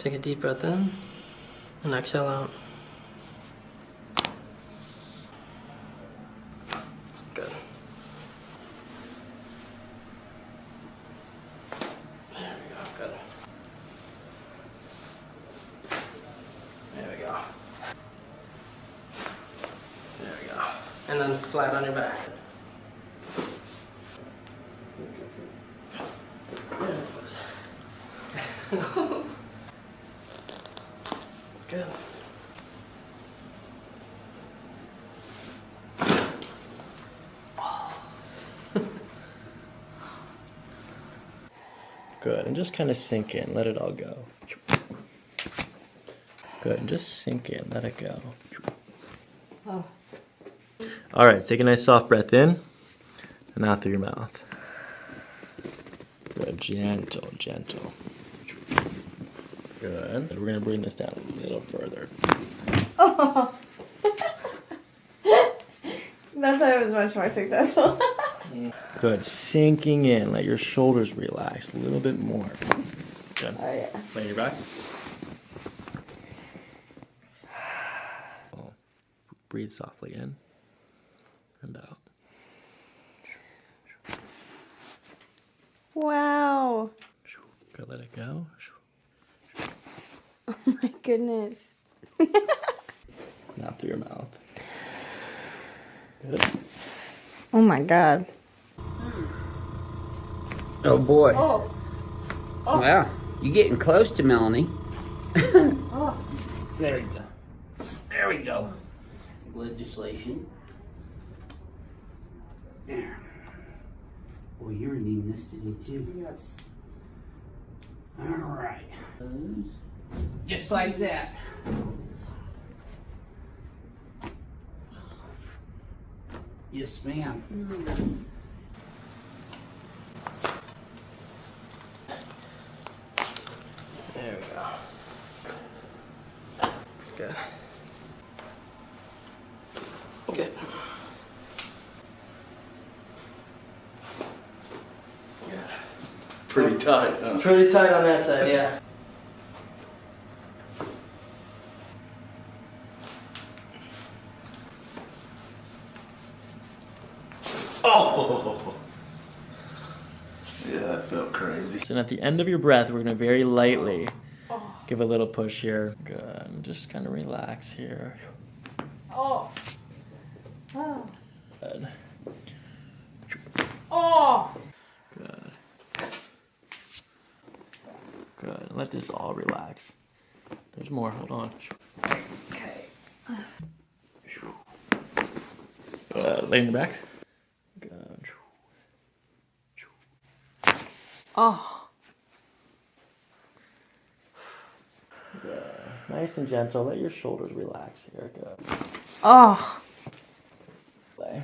Take a deep breath in and exhale out. Good. There we go, good. There we go. There we go. And then flat on your back. There it was. Good. Good, and just kind of sink in, let it all go. Good, and just sink in, let it go. Oh. All right, take a nice soft breath in, and out through your mouth. Good, gentle, gentle. Good. We're gonna bring this down a little further. Oh. That's why it was much more successful. Good, sinking in, let your shoulders relax a little bit more. Good. Oh yeah. Lay your back. Breathe softly in and out. Wow. Good, let it go. Oh my goodness. Now through your mouth. Good. Oh my god. Oh boy. Oh. Oh. Well, you're getting close to Melanie. Oh. There we go. There we go. Legislation. There. Well, you're needing this today too. Yes. All right. Just like that. Yes, ma'am. There we go. Good. Good. Yeah. Pretty tight, huh? Pretty tight on that side, yeah. Oh! Yeah, that felt crazy. And at the end of your breath, we're gonna very lightly give a little push here. Good, and just kind of relax here. Oh. Oh. Good. Oh. Good. Good. Let this all relax. There's more. Hold on. Okay. Lay in the back. Good. Oh. Good. Nice and gentle. Let your shoulders relax here. Good. Oh. Lay.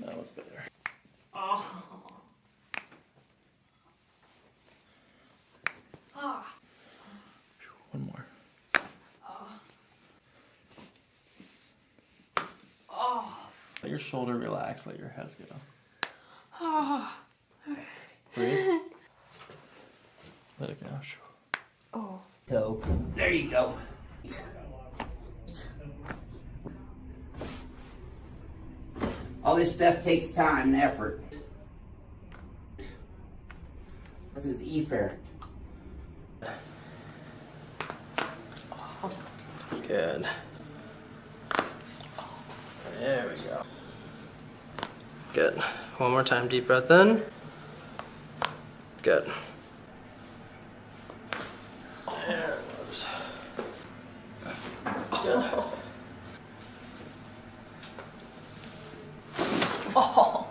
That was better. Oh. Oh. One more. Oh. Let your shoulder relax. Let your heads go. Oh. Breathe. Let it go. Oh. So, there you go. All this stuff takes time and effort. This is E-Fair. Good. There we go. Good. One more time, deep breath in. Good. There it goes. Good. Oh.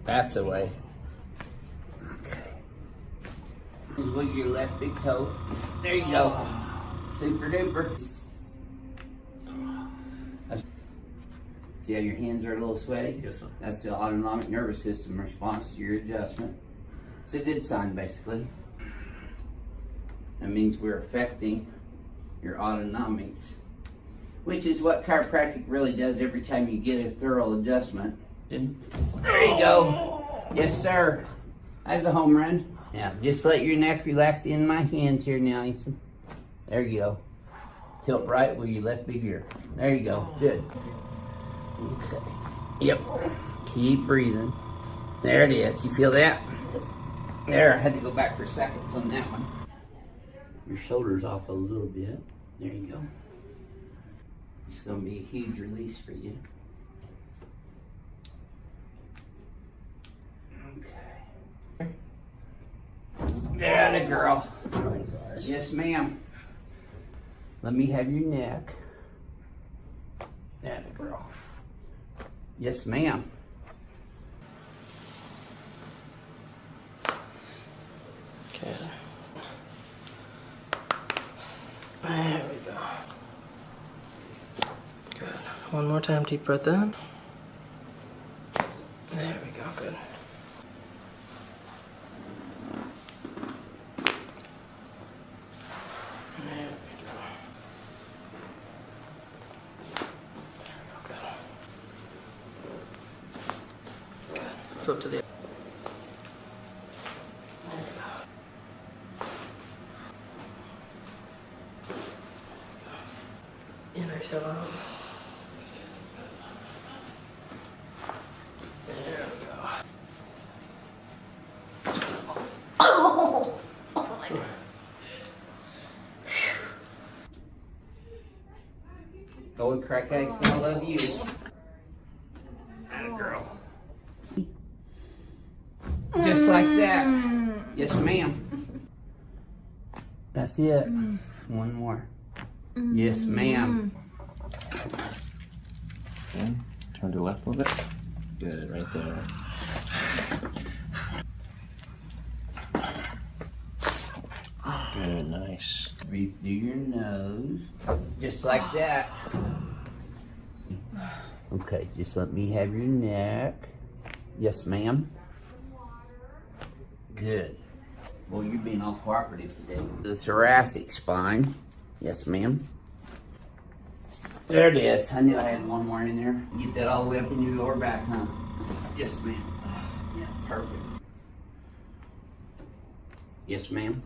That's the way. Okay. Just wiggle your left big toe. There you go. Super duper. See how your hands are a little sweaty? Yes, sir. That's the autonomic nervous system response to your adjustment. It's a good sign, basically. That means we're affecting your autonomics, which is what chiropractic really does every time you get a thorough adjustment. There you go. Yes, sir. That's a home run. Now, just let your neck relax in my hands here now, Ethan. There you go. Tilt right where your left big ear. There you go. Good. Okay. Yep. Keep breathing. There it is. You feel that? There. I had to go back for seconds on that one. Your shoulder's off a little bit. There you go. It's going to be a huge release for you. Okay. There, the girl. Oh my gosh. Yes, ma'am. Let me have your neck. There, the girl. Yes, ma'am. Okay. There we go. Good. One more time, deep breath in. There we go, good. There we go. Good. Good. Flip to the other. There we go. And exhale out. There we go. Oh, oh my God. Go with crack eggs, I love you. Atta girl. Just like that. Yes, ma'am. That's it. One more. Yes, ma'am. Okay. Turn to the left a little bit. Good, right there. Good, nice. Breathe through your nose. Just like that. Okay, just let me have your neck. Yes, ma'am. Good. Well, you're being all cooperative today. The thoracic spine. Yes, ma'am. There it is. I knew I had one more in there. Get that all the way up in your lower back, huh? Yes, ma'am. Yes, perfect. Yes, ma'am.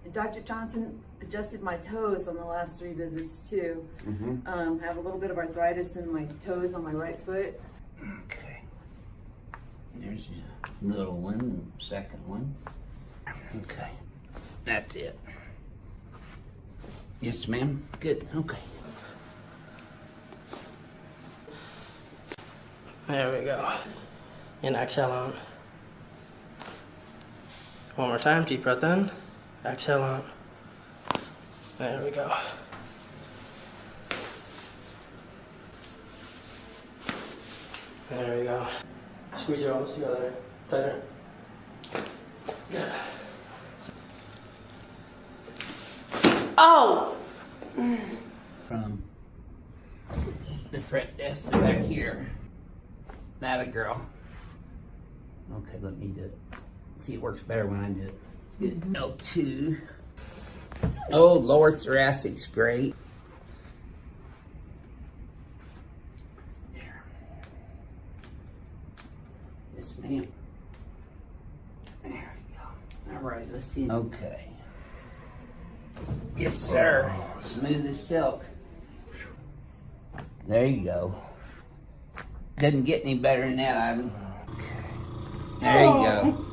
And Dr. Johnson adjusted my toes on the last 3 visits too. Mm-hmm. Have a little bit of arthritis in my toes on my right foot. Okay. There's your little one, second one. Okay. That's it. Yes, ma'am. Good. Okay. There we go. And exhale out. One more time, deep breath in. Exhale out. There we go. There we go. Squeeze your elbows together. Tighter. Good. Oh! From the front desk to back here. That a girl. Okay, let me do it. See, it works better when I do it. Good. L2. Oh, lower thoracic's great. There. Yes, ma'am. There we go. All right, let's see. Okay. Yes, sir. Smooth as silk. There you go. Doesn't get any better than that, Ivan. There you go.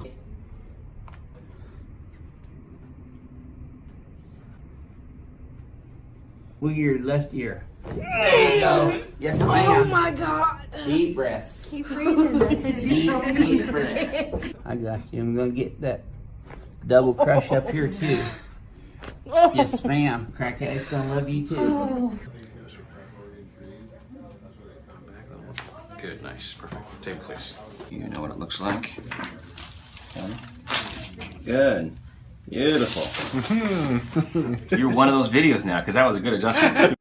With your left ear. There you go. Yes, ma'am. Oh my God. Deep breaths. Keep breathing. Deep breaths. I got you. I'm gonna get that double crush up here too. Yes, ma'am. Crackhead's gonna love you too. Good, nice, perfect. Table, please. You know what it looks like. Okay. Good. Beautiful. You're one of those videos now, because that was a good adjustment.